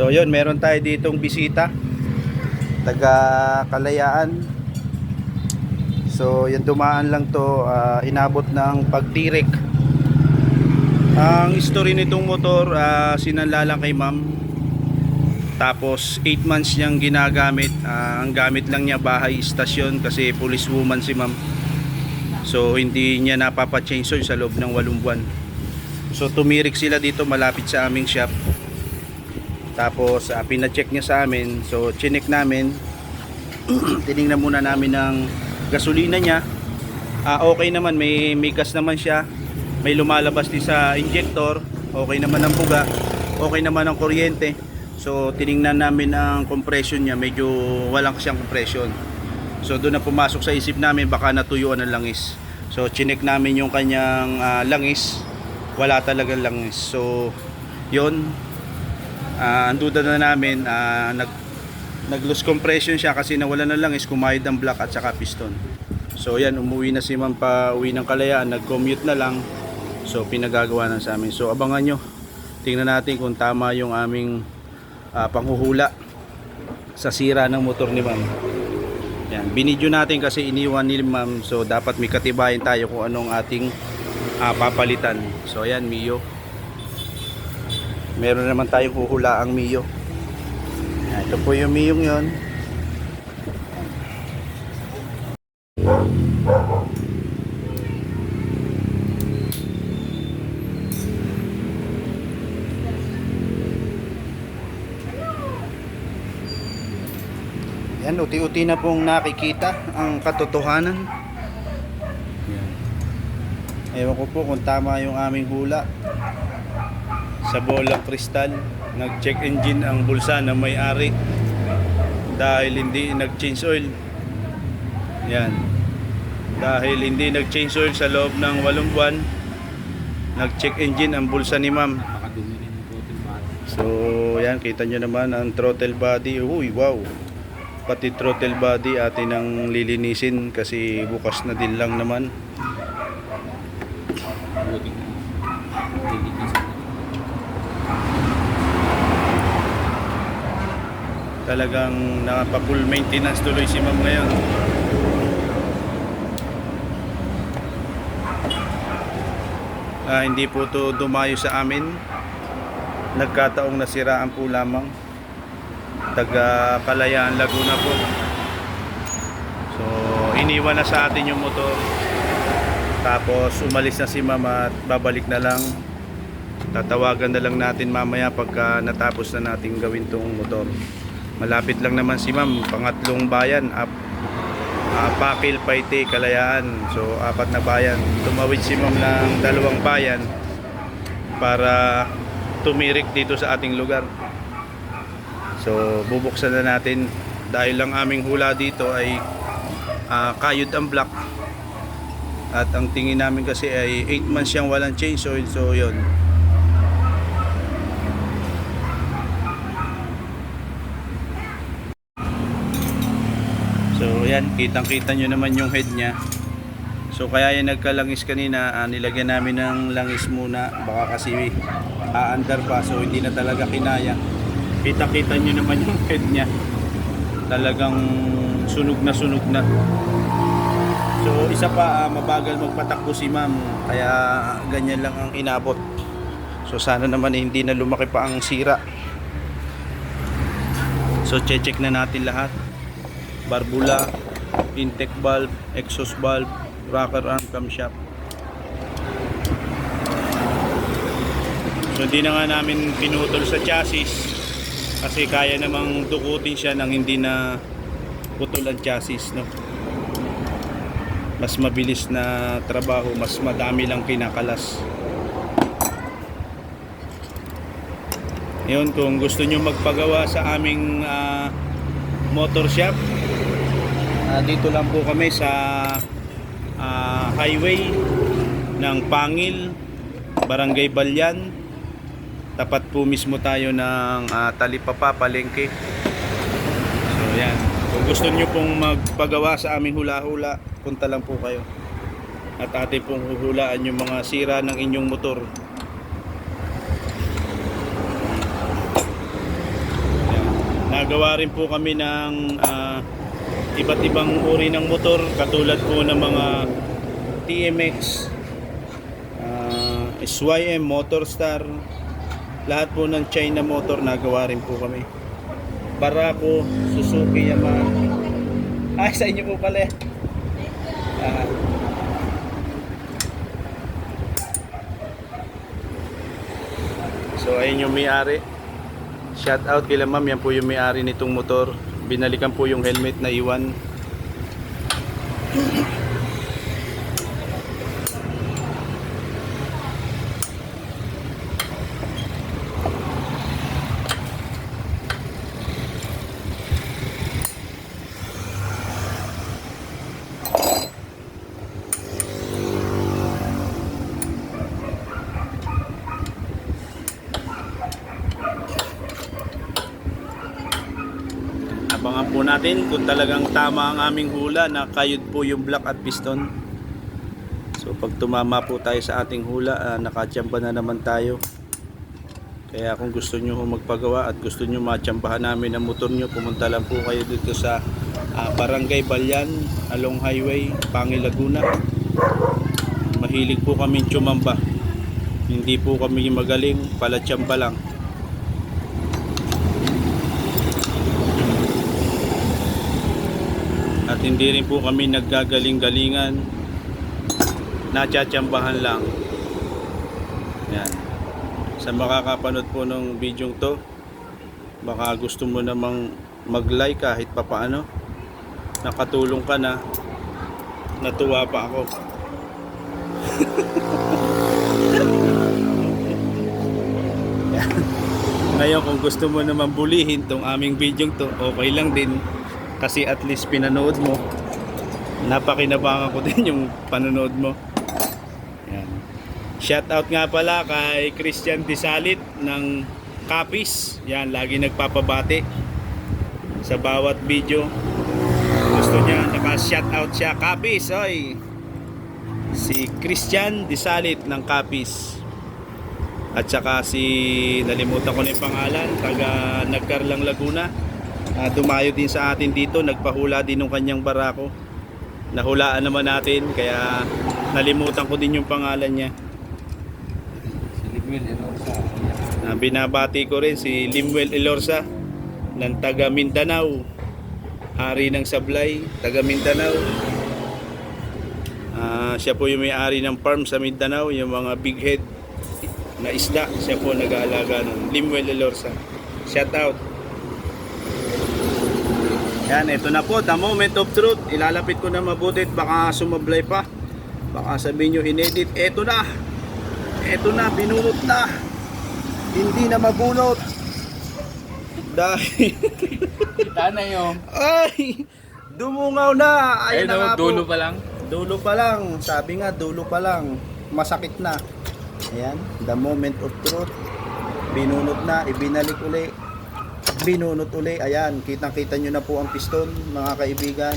So yun, meron tayo ditong bisita, taga Kalayaan. So yung dumaan lang to, inabot ng pagtirik. Ang history nitong motor, sinanla lang kay ma'am. Tapos 8 months niyang ginagamit. Ang gamit lang niya bahay, istasyon, kasi police woman si ma'am. So hindi niya napapa-change oil sa loob ng 8 buwan. So tumirik sila dito malapit sa aming shop. Tapos pina-check niya sa amin. So chinek namin. Tiningnan muna namin ng gasolina niya. Okay naman, may gas naman siya. May lumalabas din sa injector. Okay naman ang buga. Okay naman ang kuryente. So tiningnan namin ang compression niya, medyo walang siyang compression. So doon na pumasok sa isip namin baka natuyuan ng langis. So chinek namin yung kanyang langis. Wala talagang langis. So yun, ang duda na namin, nag loose compression siya kasi nawalan ng langis, kumayod ang block at saka piston. So yan, umuwi na si ma'am pa uwi ng Kalayaan, nag-commute na lang. So pinagagawa na sa amin. So abangan nyo, tingnan natin kung tama yung aming panghuhula sa sira ng motor ni ma'am. Yan, binidyo natin kasi iniwan ni ma'am. So dapat may katibayan tayo kung anong ating papalitan. So yan, Mio. Meron naman tayong huhula ang Mio. Yan, ito po yung Mio yun. Yan, uti-uti na pong nakikita ang katotohanan. Yan. Ewan ko po kung tama yung aming hula. Sa bola kristal, nag-check engine ang bulsa na may-ari dahil hindi nag-change oil. Yan. Dahil hindi nag-change oil sa loob ng 8 buwan, nag-check engine ang bulsa ni ma'am. So yan, kita nyo naman ang throttle body. Uy, wow. Pati throttle body atin ang lilinisin kasi bukas na din lang naman. Talagang nakapa-full maintenance tuloy si ma'am ngayon. Hindi po to dumayo sa amin. Nagkataong nasiraan po lamang. Taga Kalayaan, Laguna po. So iniwan na sa atin yung motor. Tapos umalis na si ma'am at babalik na lang. Tatawagan na lang natin mamaya pagka natapos na natin gawin tong motor. Malapit lang naman si ma'am, pangatlong bayan, Pakil, Paite, Kalayaan. So 4 na bayan. Tumawid si ma'am ng 2 bayan para tumirik dito sa ating lugar. So bubuksan na natin dahil lang aming hula dito ay kayod ang block. At ang tingin namin kasi ay 8 months siyang walang change oil. So yun. So yan, kitang-kita nyo naman yung head nya. So kaya yung nagkalangis kanina, nilagyan namin ng langis muna. Baka kasi aandar pa, so hindi na talaga kinaya. Kita-kita nyo naman yung head nya. Talagang sunog na. So isa pa, mabagal magpatakbo si ma'am. Kaya ganyan lang ang inabot. So sana naman hindi na lumaki pa ang sira. So check na natin lahat. Barbula, intake valve, exhaust valve, rocker arm, camshaft. So hindi na nga namin pinutol sa chassis kasi kaya namang dukutin siya nang hindi na putol ang chassis, no? Mas mabilis na trabaho, mas madami lang kinakalas. Yun, kung gusto nyo magpagawa sa aming motor shop, dito lang po kami sa highway ng Pangil, Barangay Balyan. Tapat po mismo tayo ng Talipapa, Palengke. So yan, kung gusto nyo pong magpagawa sa aming hula-hula, punta lang po kayo at atin pong huhulaan yung mga sira ng inyong motor. Nagawa rin po kami ng iba't ibang uri ng motor, katulad po ng mga TMX, SYM, Motorstar, lahat po ng China motor nagawa rin po kami. Barako, Suzuki, Yamaha. Ay, sa inyo po pala. So ayun yung may-ari. Shout out kila ma'am, yan po yung may-ari nitong motor. Binalikan po yung helmet na iwan. Abangan po natin kung talagang tama ang aming hula na kayod po yung block at piston. So pag tumama po tayo sa ating hula, nakachamba na naman tayo. Kaya kung gusto nyo magpagawa at gusto nyo matsambahan namin ang motor nyo, pumunta lang po kayo dito sa Barangay Balyan, along highway, Pangi, Laguna. Mahilig po kami tsumamba. Hindi po kami magaling, palatsamba lang. At hindi rin po kami naggagaling-galingan, natsatsambahan lang. Yan. Sa makakapanood po ng video to, baka gusto mo namang mag-like kahit papaano, nakatulong ka na, natuwa pa ako. Yan. Ngayon kung gusto mo naman bulihin tong aming video to, okay lang din. Kasi at least pinanood mo, napakinabangan ko din yung panonood mo. Yan. Shout out nga pala kay Christian Disalit ng Capiz. Yan, lagi nagpapabati sa bawat video. Gusto niya, naka-shout out siya. Capiz, oy! Si Christian Disalit ng Capiz. At saka si, nalimutan ko na yung pangalan, taga Nagcarlang, Laguna. Dumayo din sa atin dito, nagpahula din ng kanyang barako. Nahulaan naman natin, kaya nalimutan ko din yung pangalan niya. Si Limuel Elorza. Binabati ko rin si Limuel Elorza ng taga Mindanao, hari ng sablay, taga Mindanao. Siya po yung may-ari ng farm sa Mindanao, yung mga big head na isda, siya po nag-aalaga ng Limuel Elorza. Shout out. Yan, ito na po, the moment of truth. Ilalapit ko na mabuti, baka sumablay pa. Baka sabihin nyo inedit. Ito na, binunot na. Hindi na mabunot. Dahil Kita na yun. ay, dumungaw na. Ayun na nga po. Dulo pa lang. Dulo pa lang. Sabi nga, dulo pa lang. Masakit na. Ayan, the moment of truth. Binunot na, ibinalik uli. Binunot uli. Ayan, kitang-kita nyo na po ang piston, mga kaibigan.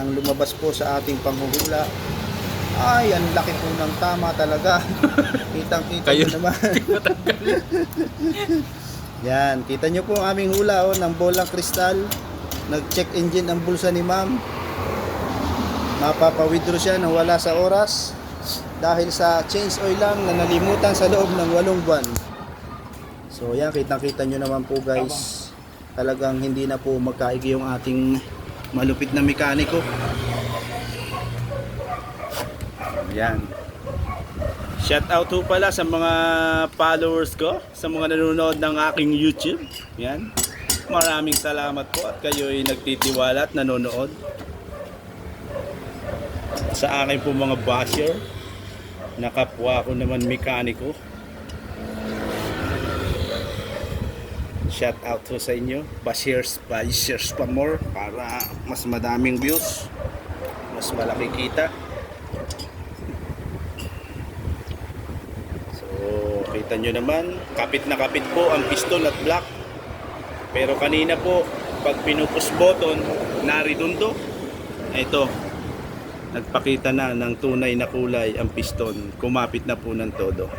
Ang lumabas po sa ating panghuhula. Ay, ang laki po ng tama talaga. Kitang-kita nyo naman. Yan, kita nyo po ang aming hula ng bolang kristal. Nag-check engine ang bulsa ni ma'am. Mapapawithdraw siya nang wala sa oras dahil sa change oil lang na nalimutan sa loob ng 8 buwan. So yan, kitang-kita nyo naman po guys, talagang hindi na po magkaigi yung ating malupit na mekaniko. Yan. Shout out po pala sa mga followers ko, sa mga nanonood ng aking YouTube. Yan. Maraming salamat po at kayo ay nagtitiwala at nanonood. Sa akin po mga basher, nakapwa ko naman mekaniko. Shout out po sa inyo, bashers pa more para mas madaming views, mas malaki kita. So kita nyo naman, kapit na kapit po ang piston at block. Pero kanina po, pag pinupush button, naridundo. Ito, nagpakita na ng tunay na kulay ang piston, kumapit na po ng todo.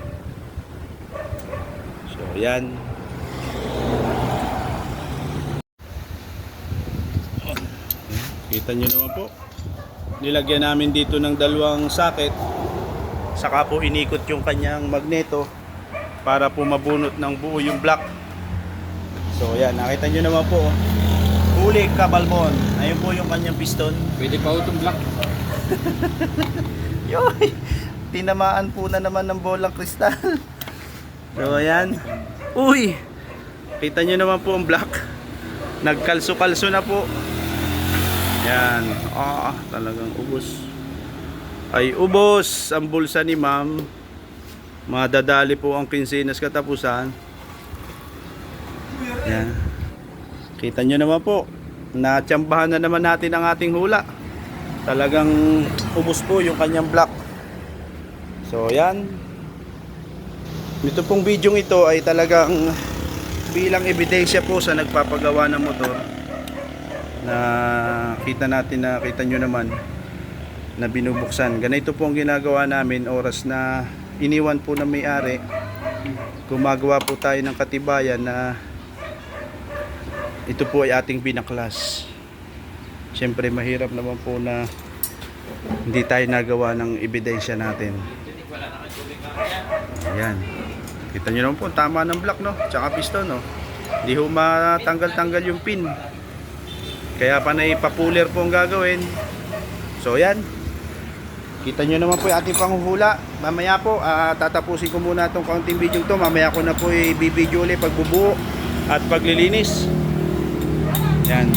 So yan. Kita nyo naman po. Nilagyan namin dito ng dalawang socket. Saka po inikot yung kanyang magneto para po mabunot ng buo yung block. So yan, nakita nyo naman po. Huli Cabalbon. Ayun po yung kanyang piston. Pwede pa utong block. Yoy! Tinamaan po na naman ng bolang kristal. So ayan. Uy! Kita nyo naman po ang block. Nagkalso-kalso na po. Yan. Talagang ubos. Ay ubos ang bulsa ni ma'am. Madadali po ang kinsinas katapusan. Yan. Kita nyo naman po. Natsambahan na naman natin ang ating hula. Talagang ubos po yung kanyang block. So yan. Ito pong video ito ay talagang bilang ebidensya po sa nagpapagawa ng motor. Na kita nyo naman na binubuksan. Ganito po ang ginagawa namin oras na iniwan po ng may-ari. Gumagawa po tayo ng katibayan na ito po ay ating binaklas. Siyempre mahirap naman po na hindi tayo nagawa ng ebidensya natin. Ayan. Kita nyo naman po, tama ng block, no? Tsaka piston, no? Hindi ho matanggal-tanggal yung pin. Kaya panay pa-puller po ang gagawin. So yan. Kita nyo naman po yung ating panghuhula. Mamaya po tatapusin ko muna itong kaunting video to. Mamaya ko na po i-video ulit pagbubuo at paglilinis. Yan.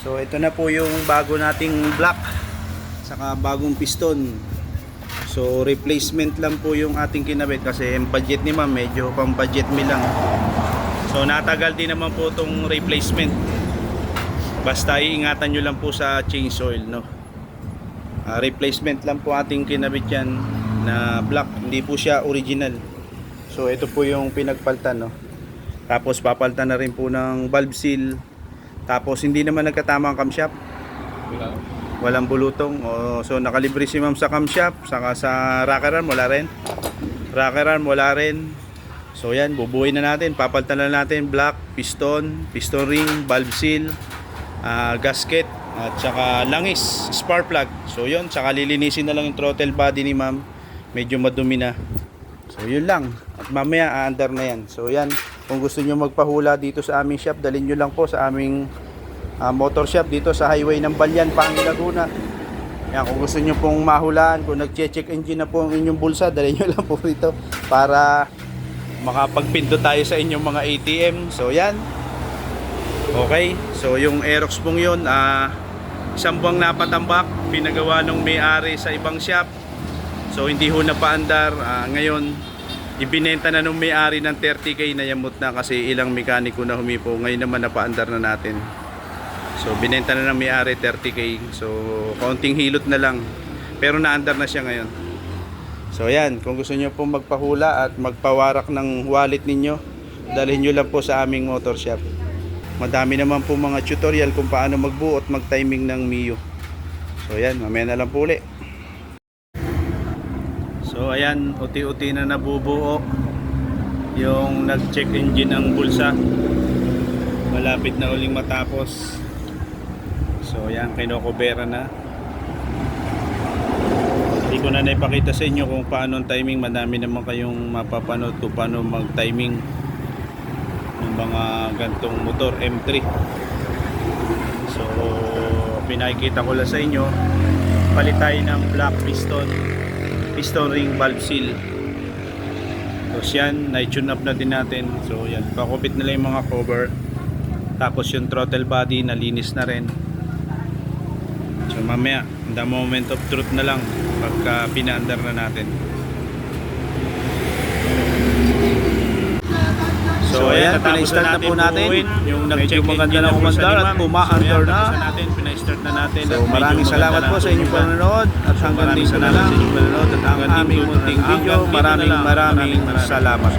So ito na po yung bago nating block saka bagong piston. So replacement lang po yung ating kinabit kasi yung budget ni ma'am medyo pang budget me lang. So natagal din naman po itong replacement. Basta iingatan nyo lang po sa change oil, no? Replacement lang po ating kinabit yan na block, hindi po siya original. So ito po yung pinagpaltan, no? Tapos papaltan na rin po ng valve seal. Tapos hindi naman nagkatama ang camshaft. Walang bulutong. So nakalibre si ma'am sa camshaft, saka sa rocker arm wala rin. Rocker arm wala rin. So yan, bubuuin na natin, papalitan na natin block, piston ring, valve seal, gasket at saka langis, spark plug. So yun, saka lilinisin na lang yung throttle body ni ma'am. Medyo madumi na. So yun lang. At mamaya aandar na yan. So yan, kung gusto nyo magpahula dito sa aming shop, dalhin nyo lang po sa aming motor shop dito sa highway ng Balyan, Pangil, Laguna. Yan, kung gusto nyo pong mahulaan, kung nag-check engine na po ang inyong bulsa, dalhin nyo lang po rito para makapagpinto tayo sa inyong mga ATM. So yan. Okay. So yung Aerox pong yun, isang buwang napatambak, pinagawa ng may-ari sa ibang shop. So hindi ho napaandar. Ngayon ibinenta na ng may-ari ng 30k, na yamot na kasi ilang mekaniko na humipo. Ngayon naman napaandar na natin. So binenta na ng may-ari 30k. So kaunting hilot na lang. Pero naandar na siya ngayon. So ayan, kung gusto niyo pong magpahula at magpawarak ng wallet ninyo, dalhin niyo lang po sa aming motor shop. Madami naman po mga tutorial kung paano magbuo at mag-timing ng Mio. So ayan, mamaya na lang po ulit. So ayan, uti-uti na nabubuo yung nag-check engine ng bulsa. Malapit na uling matapos. So ayan, kinokobera na. Hindi ko na naipakita sa inyo kung paano ang timing. Madami naman kayong mapapanood kung paano mag-timing ng mga gantong motor M3. So pinakikita ko lang sa inyo, palit tayo ng black piston ring, valve seal. Tapos yan, na-tune up na din natin. So yan, pakupit na lang yung mga cover. Tapos yung throttle body nalinis na rin. So mamaya, the moment of truth na lang pagka pinaandar na natin. So ayan, pina-start na po natin yung nag-check maganda na umandar at puma-andar na. Pina-start na natin. So maraming salamat po sa inyong panonood at hanggang dito na lang. At ang aming munting video, maraming salamat.